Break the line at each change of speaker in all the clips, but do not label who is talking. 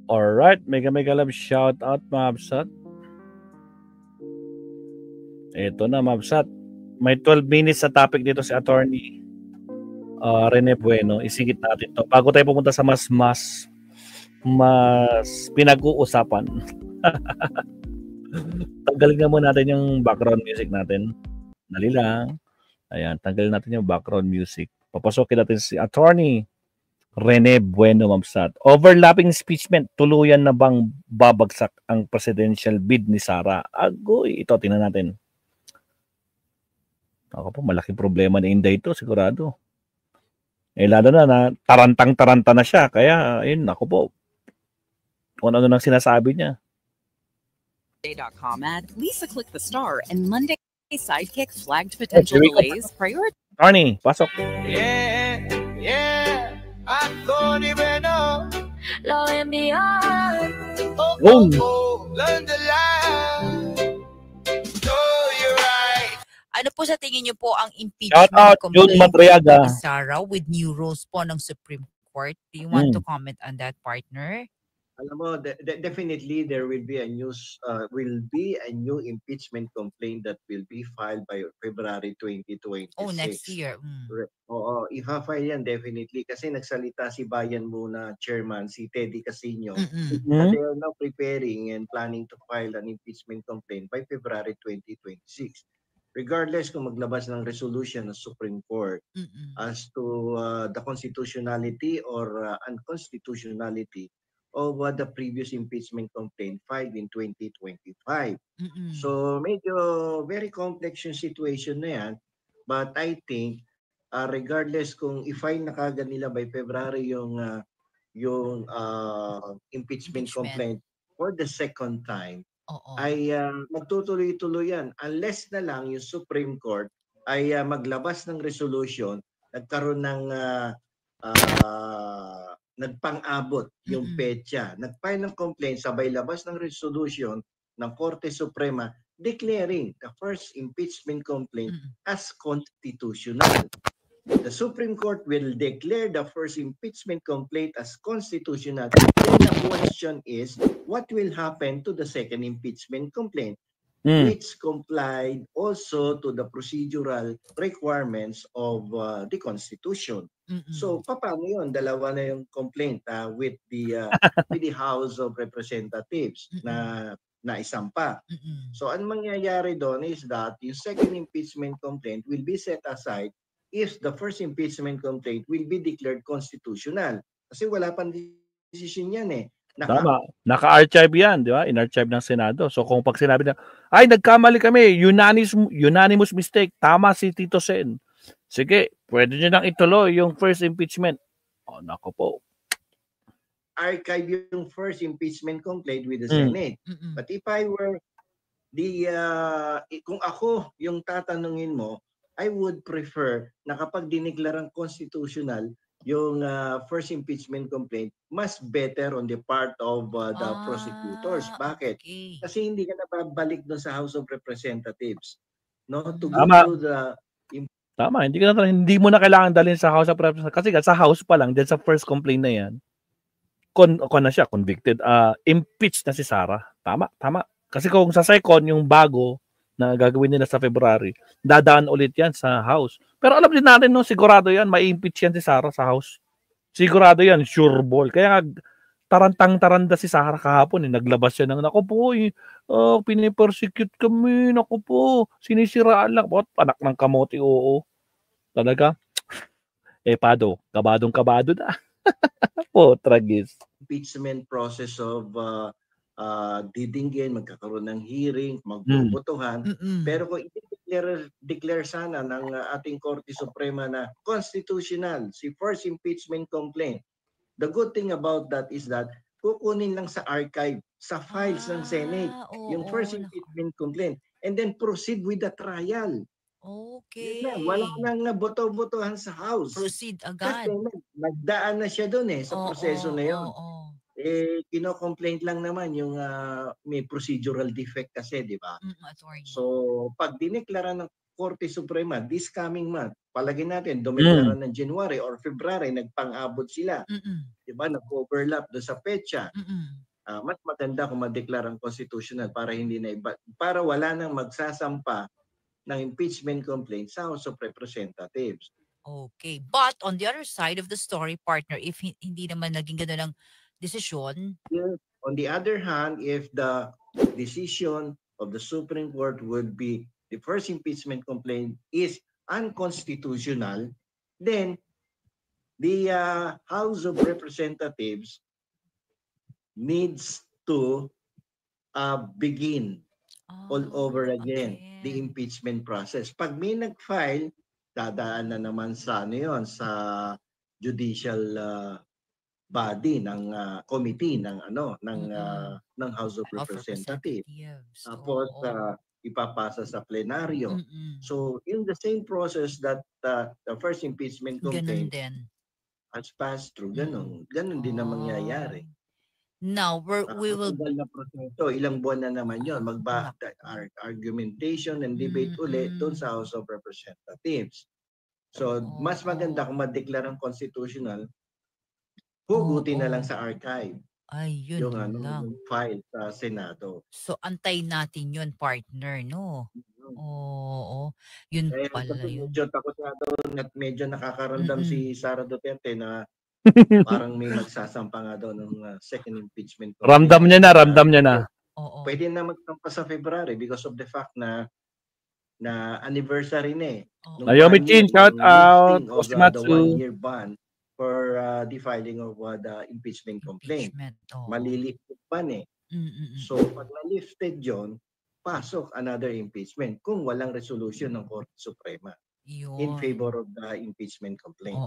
Alright, mega mega love shout out Mabsat. Ito na Mabsat. May 12 minutes sa topic dito si attorney Rene Bueno. Isingit natin to bago tayo pumunta sa mas pinag-uusapan. Tanggalin nga muna natin yung background music natin. Dali lang. Ayan, tanggalin natin yung background music. Papasokin natin si attorney Rene Bueno Mabsat. Overlapping impeachment, tuluyan na bang babagsak ang presidential bid ni Sara? Agoy, ito tingnan natin. Ako po, malaking problema ni Inday ito, sigurado. Lalo na tarantang-taranta na siya. Kaya, ayun, ako po, kung ano nang sinasabi niya.
Day.com ad, Lisa click the star and Monday sidekick flagged potential delays. Priority.
Arnie, pasok.
Yeah, I don't even know.
Lo enviar.
Learn the line. You're right.
Ano po sa tingin niyo po ang
Shout
impeachment
out, Jude
complaint
Madriaga.
ni Sara with new rules po ng Supreme Court? Do you want to comment on that, partner?
Alam mo, definitely there will be a new impeachment complaint that will be filed by February 2026.
Oh, next year.
Oo, i-file yan definitely kasi nagsalita si Bayan Muna chairman, si Teddy Casino. That they are now preparing and planning to file an impeachment complaint by February 2026. Regardless kung maglabas ng resolution ng Supreme Court as to the constitutionality or unconstitutionality of the previous impeachment complaint filed in 2025. So medyo very complex yung situation na yan. But I think regardless kung i-file na kagad nila by February yung impeachment complaint for the second time, ay magtutuloy-tuloy yan. Unless na lang yung Supreme Court ay maglabas ng resolution, nagkaroon ng nagpang-abot yung petsa, nag-file ng complaint, sabay labas ng resolution ng Korte Suprema declaring the first impeachment complaint as constitutional. The Supreme Court will declare the first impeachment complaint as constitutional. Then the question is, what will happen to the second impeachment complaint? Which complied also to the procedural requirements of the Constitution. So, paano yun? Dalawa na yung complaint with the House of Representatives na isampa. So, ang mangyayari doon is that yung second impeachment complaint will be set aside if the first impeachment complaint will be declared constitutional. Kasi wala pang decision yan eh.
Tama. Naka-archive yan, di ba? In-archive ng Senado. So kung pag sinabi na, ay nagkamali kami, unanimous mistake, tama si Tito Sen. Sige, pwede nyo nang ituloy yung first impeachment. Oh, nako po.
Archive yung first impeachment complaint with the Senate. But if I were kung ako yung tatanungin mo, I would prefer na kapag dineklarang constitutional yung first impeachment complaint, mas better on the part of the prosecutors. Bakit?
Okay.
Kasi hindi ka nababalik doon sa House of Representatives. No? To go
Tama.
through the...
Tama, hindi mo na kailangan dalhin sa House of Representatives. Kasi sa House pa lang, dyan sa first complaint na yan, na siya, convicted, impeached na si Sara. Tama. Kasi kung sa second, yung bago, na gagawin nila sa February, dadaan ulit yan sa House. Pero alam din natin, no, sigurado yan, mai-impeach yan si Sara sa House. Sigurado yan, sure ball. Kaya tarantang-taranda si Sara kahapon, naglabas siya ng, naku po, pinipersecute kami, naku po, sinisiraan lang. Anak ng kamote, oo. Talaga, kabadong-kabado na. Po, tragis.
Impeachment process of didinggin, magkakaroon ng hearing, magbubutuhan. Pero kung i-declare sana ng ating Korte Suprema na constitutional si first impeachment complaint, the good thing about that is that kukunin lang sa archive, sa files ng Senate, yung first impeachment complaint, and then proceed with the trial.
Okay.
Wala nang boto-botohan sa House.
Proceed agad.
Kasi nagdaan na siya doon sa proseso na yun. Kino-complaint lang naman yung may procedural defect kasi, di ba? So, pag dineklara ng Korte Suprema this coming month, palagay natin, dumeklara ng January or February, nagpang-abot sila. Diba? Nag-overlap doon sa petsa. Mas maganda kung madeklarang constitutional para hindi na para wala nang magsasampa ng impeachment complaint sa House of Representatives.
Okay. But on the other side of the story, partner, if hindi naman naging gano'n ang desisyon.
Yes. On the other hand, if the decision of the Supreme Court would be the first impeachment complaint is unconstitutional, then the House of Representatives needs to begin all over again the impeachment process. Pag may nag-file, dadaan na naman sa sa judicial body ng committee ng ng House of Representatives. Tapos ipapasa sa plenaryo. So in the same process that the first impeachment complaint has passed through, ganun din ang mangyayari.
Now we will
ilang buwan na naman yon argumentation and debate ulit doon sa House of Representatives. So mas maganda kung madeklarang constitutional, hugutin na lang sa archive.
Ay, yun lang.
Yung file sa Senado.
So antay natin yun, partner, no? Oo. Yun pala yun.
Medyo takot na doon at medyo nakakaramdam si Sara Duterte na parang may magsasampa nga daw ng second impeachment.
Ramdam niya na.
Pwede na magsampa sa February because of the fact na anniversary na
Naomi Chin, shout out.
The 1-year ban for the filing of the impeachment complaint. Malilifted ban So pag na-lifted yon, pasok another impeachment kung walang resolution ng Korte Suprema in favor of the impeachment complaint.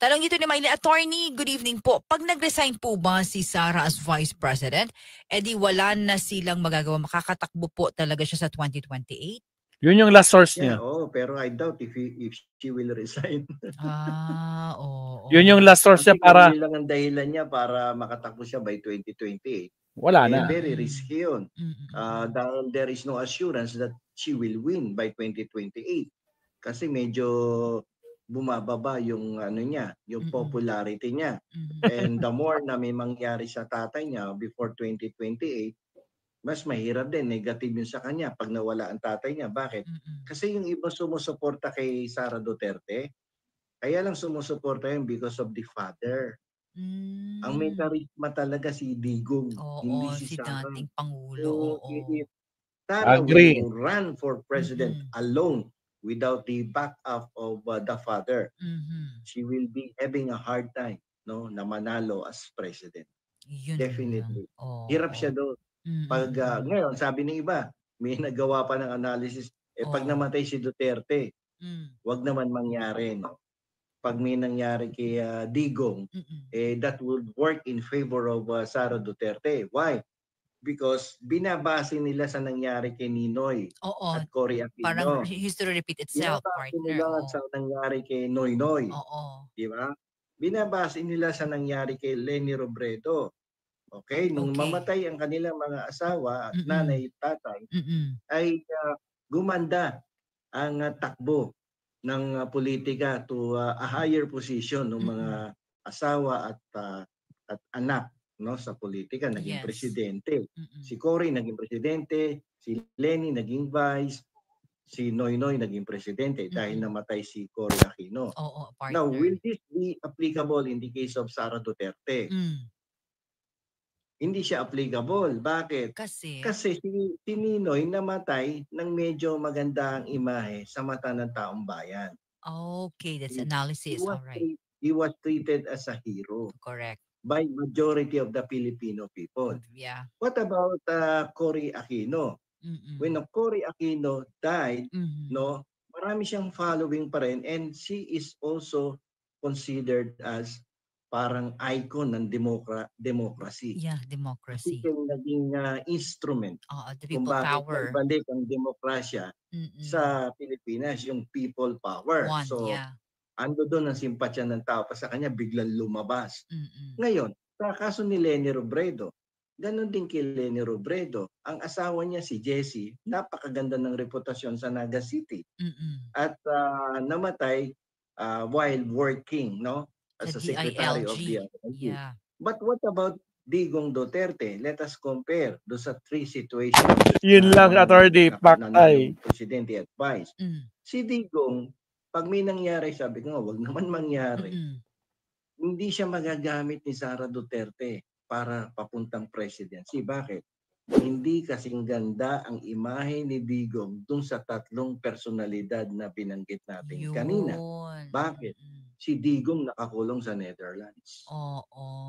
Tanong ito ni Maylene. Attorney, good evening po. Pag nag-resign po ba si Sara as Vice President, edi wala na silang magagawa, makakatakbo po talaga siya sa 2028?
Yun yung last source niya.
Pero I doubt if she will resign.
Yun yung last source niya para...
Yun lang ang dahilan niya para makatakbo siya by 2028.
Wala na.
Very risky yun. Dahil there is no assurance that she will win by 2028. Kasi medyo bumababa yung yung popularity niya. And the more na may mangyari sa tatay niya before 2028, mas mahirap din, negative yun sa kanya pag nawala ang tatay niya. Bakit? Kasi yung iba sumusuporta kay Sara Duterte, kaya lang sumusuporta yun because of the father. Ang may karisma talaga si Digong, hindi si Sara.
Dating Pangulo.
Sara will run for president alone without the backup of the father. She will be having a hard time na manalo as president. Definitely. Hirap siya doon. Pag ngayon, sabi ng iba, may nagawa pa ng analysis, pag namatay si Duterte, wag naman mangyari. Pag may nangyari kay Digong, that would work in favor of Sara Duterte. Why? Because binabase nila sa nangyari kay Ninoy at Cory Aquino.
Parang history repeat itself,
binabase
partner.
Nila sa nangyari kay Noynoy. Di ba? Binabase nila sa nangyari kay Leni Robredo. Okay? Nung mamatay ang kanilang mga asawa, nanay at tatay, ay gumanda ang takbo ng politika to a higher position ng mga asawa at anak sa politika, naging presidente. Si Cory naging presidente, si Leni naging vice, si Noynoy naging presidente dahil namatay si Cory Aquino. Now, will this be applicable in the case of Sara Duterte? Hindi siya applicable. Bakit? Kasi si Ninoy namatay ng medyo magandang imahe sa mata ng taong bayan.
Okay, that's analysis. All right.
He was treated as a hero.
Correct.
By majority of the Filipino people.
Yeah.
What about Cory Aquino? When Cory Aquino died, marami siyang following pa rin, and she is also considered as parang icon ng democracy.
Yeah, democracy.
Kasi yung naging instrument
the people power.
Kung balik ang demokrasya sa Pilipinas, yung people power. Ando doon ang simpatsya ng tao pa sa kanya, biglang lumabas. Ngayon, sa kaso ni Leni Robredo, Ganon din kay Leni Robredo. Ang asawa niya si Jessie, napakaganda ng reputasyon sa Naga City. At namatay while working, no? As a secretary of the DILG.
Yeah.
But what about Digong Duterte? Let us compare do sa 3 situations.
Yun lang, attorney, paktay.
Presidente advice. Si Digong, pag may nangyari, sabi ko, wag naman mangyari. Hindi siya magagamit ni Sara Duterte para papuntang presidency. Bakit? Hindi kasing ganda ang imahe ni Digong dun sa 3 personalidad na binanggit natin kanina. Bakit? Si Digong nakakulong sa Netherlands.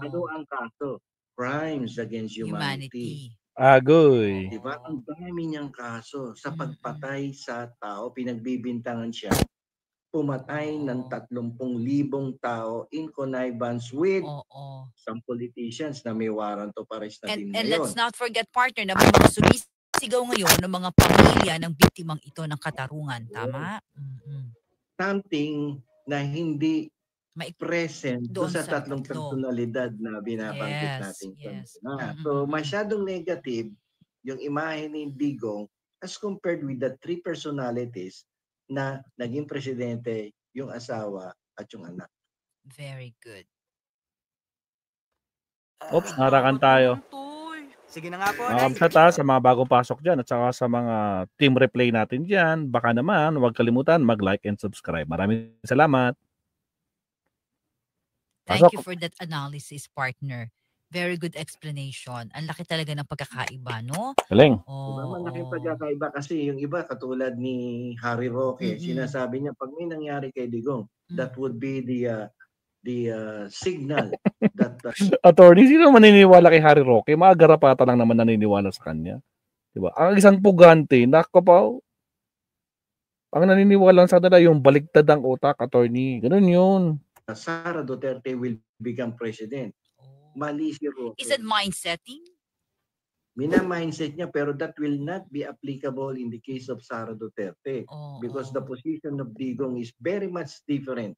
Ano ang kaso? Crimes against humanity.
Agoy.
Diba? Ang dami niyang kaso sa pagpatay sa tao. Pinagbibintangan siya. Pumatay ng 30,000 tao in connivance with some politicians na may warrant of arrest na din
And
ngayon.
let's not forget, partner, na mga sumisigaw ngayon ng mga pamilya ng biktimang ito ng katarungan. Tama?
Something na hindi present doon sa 3 personalidad na binabanggit natin. So masyadong negative yung imahe ni Digong as compared with the 3 personalities na naging presidente, yung asawa at yung anak.
Very good.
Oops, narakan tayo.
Sige na nga po.
Sa mga bagong pasok dyan at saka sa mga team replay natin dyan, baka naman huwag kalimutan mag-like and subscribe. Maraming salamat.
Thank you for that analysis, partner. Very good explanation. Ang laki talaga ng pagkakaiba, no?
Galing.
Malaking pagkakaiba kasi yung iba katulad ni Harry Roque, sinasabi niya pag may nangyari kay Digong, that would be the signal that
attorney, sino maniniwala kay Harry Roque? Mga garapata lang naman naniniwala sa kanya. Diba? Ang isang pugante, nakapaw, ang naniniwala sa kanila yung baligtad ang utak, attorney. Ganun yun.
Sara Duterte will become president. Mali si Roque.
Is it mindsetting?
Mina-mindset niya pero that will not be applicable in the case of Sara Duterte because the position of Digong is very much different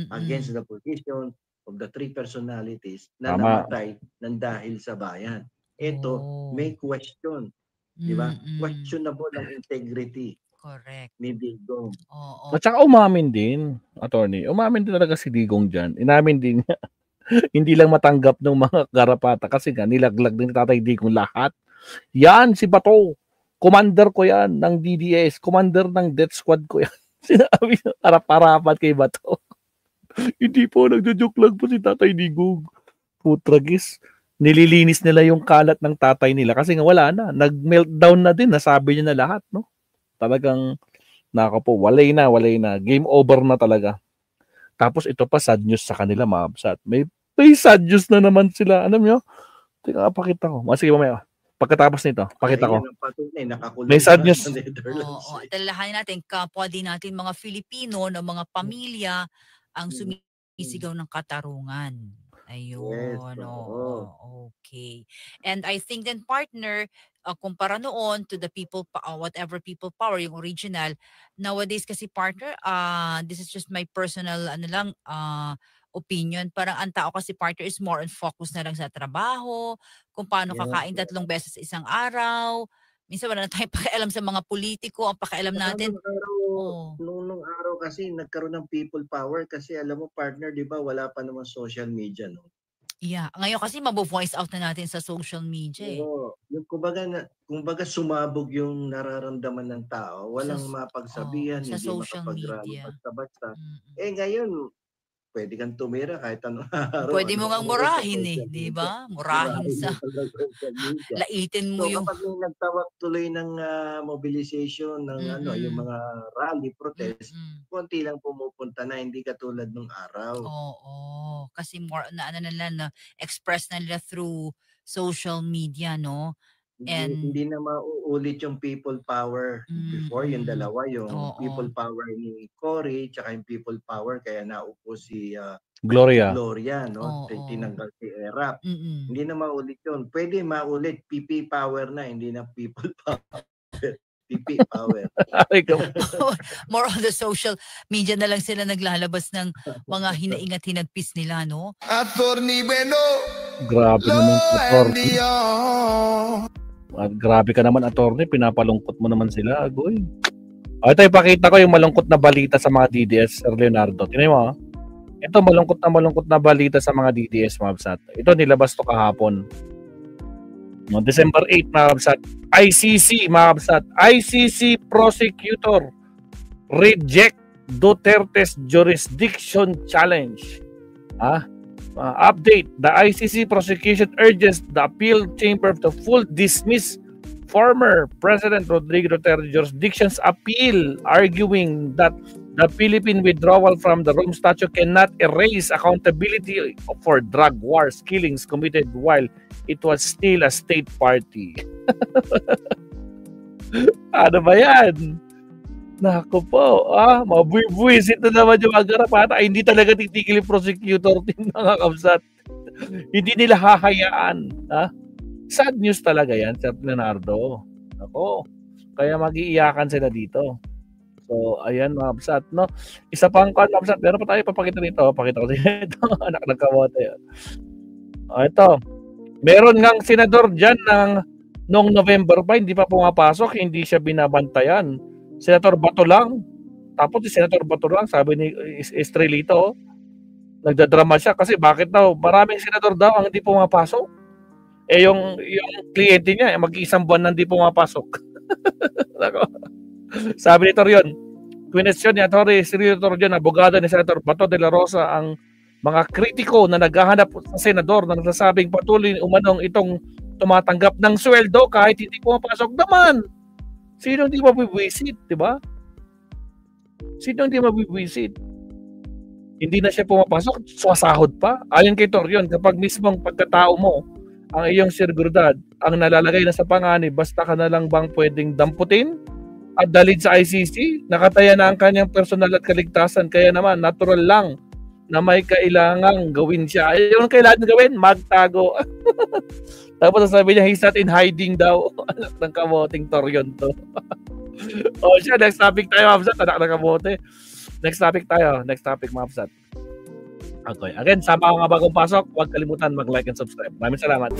against the position of the 3 personalities na namatay ng dahil sa bayan. Ito, may question. Di ba? Questionable ang integrity.
Correct.
Ni Digong.
At saka umamin din, attorney. Umamin din talaga si Digong dyan. Inamin din niya. Hindi lang matanggap ng mga garapata kasi nga nilaglag din ni Tatay Digong lahat. Yan, si Bato. Commander ko yan ng DDS. Commander ng death squad ko yan. Sinabi niya, harap-harapan kay Bato. Hindi po, nagjo-joke lang po si Tatay Digong. Putragis. Nililinis nila yung kalat ng tatay nila kasi nga wala na. Nag-meltdown na din. Nasabi niya na lahat, no? Talagang, nakapo, walay na. Game over na talaga. Tapos ito pa, sad news sa kanila, mga absat. May sad news na naman sila. Alam nyo? Tingnan, pakita ko. Sige, mamaya. Pagkatapos nito, pakita ko. May sad news.
Talalahanin natin, kapwa din natin mga Filipino na mga pamilya ang sumisigaw ng katarungan. Ayun. Okay. And I think then, partner, kumpara noon to the people, whatever people power, yung original, nowadays kasi, partner, this is just my personal opinion. Parang ang tao kasi, partner, is more on focus na lang sa trabaho, kung paano kakain 3 beses sa isang araw. Minsan wala na tayong pakialam sa mga politiko. Ang pakialam natin.
Nung araw kasi nagkaroon ng people power kasi alam mo, partner, di ba, wala pa naman social media, no?
Yeah. Ngayon kasi mabo-voice out na natin sa social media.
Yung kumbaga sumabog yung nararamdaman ng tao. Walang mapagsabihan,
sa
hindi
social
makapagrally
media.
basta-basta. Ngayon, pwede kang tumira kahit anong araw.
Pwede mo ngang murahin di ba? Murahin sa laitin mo yung...
So kapag may nagtawag tuloy ng mobilization ng yung mga rally, protest, konti lang pumupunta na, hindi katulad ng araw.
Kasi more na express na nila through social media, no? And
hindi na mauulit yung people power before, yung dalawa, yung people power ni Cory tsaka yung people power kaya naupo si Gloria, no? Tinanggal si Erap. Hindi na maulit yun. Pwede maulit PP power na, hindi na people power. PP power.
More on the social media na lang sila naglalabas ng mga hinaingat hinagpis nila, no?
Attorney Beno.
Grabe naman, attorney. Grabe ka naman, attorney. Pinapalungkot mo naman sila, agoy. Ito, ipakita ko yung malungkot na balita sa mga DDS, Sir Leonardo. Tingnan mo, ha? Ito, malungkot na balita sa mga DDS, mga kabsat. Ito, nilabas to kahapon. No, December 8, mga kabsat. ICC, mga kabsat. ICC prosecutor reject Duterte's jurisdiction challenge. Update. The ICC prosecution urges the appeal chamber to full dismiss former President Rodrigo Duterte's jurisdiction's appeal, arguing that the Philippine withdrawal from the Rome Statute cannot erase accountability for drug wars, killings committed while it was still a state party. Ano ba yan? Naku po, mabuibuisit na naman yung mag-arap. Hindi talaga titigil yung prosecutor team, mga kabsat. Hindi nila hahayaan. Sad news talaga yan, Sir Leonardo. Ako, kaya mag-iiyakan sila dito. So, ayan, mga kabsat, no? Isa pang kabsat, meron pa tayo papakita nito. Pakita ko ito, anak ng kamote. Ito, meron ngang senador dyan noong November pa, hindi pa pumapasok, hindi siya binabantayan. Senator Bato lang. Tapos si Senator Bato lang, sabi ni Estrelito, nagdadrama siya kasi bakit daw maraming senador daw ang hindi pumapasok. Yung kliyente niya, mag-iisang buwan na hindi pumapasok. Sabi ni Torion, kwestiyon ni Atty. Torion, abogado ni Senator Bato de la Rosa, ang mga kritiko na naghahanap sa senador na nagsasabing patuloy umanong itong tumatanggap ng sweldo kahit hindi pumapasok naman. Sino hindi mabibwisit, di ba? Sino hindi mabibwisit? Hindi na siya pumapasok, swasahod pa. Ayon kay Torion, kapag mismong pagkatao mo, ang iyong seguridad, ang nalalagay na sa panganib, basta ka na lang bang pwedeng damputin at dalhin sa ICC? Nakataya na ang kanyang personal at kaligtasan, kaya naman natural lang na may kailangang gawin siya. Yung kailangan gawin, magtago. Tapos sabi niya, he's not in hiding daw. Anak ng kamoting Torion to. Siya, next topic tayo, Mabsat. Anak ng kamote. Next topic tayo. Next topic, Mabsat. Okay. Again, sama ka nga bagong pasok. Huwag kalimutan mag-like and subscribe. Maraming salamat.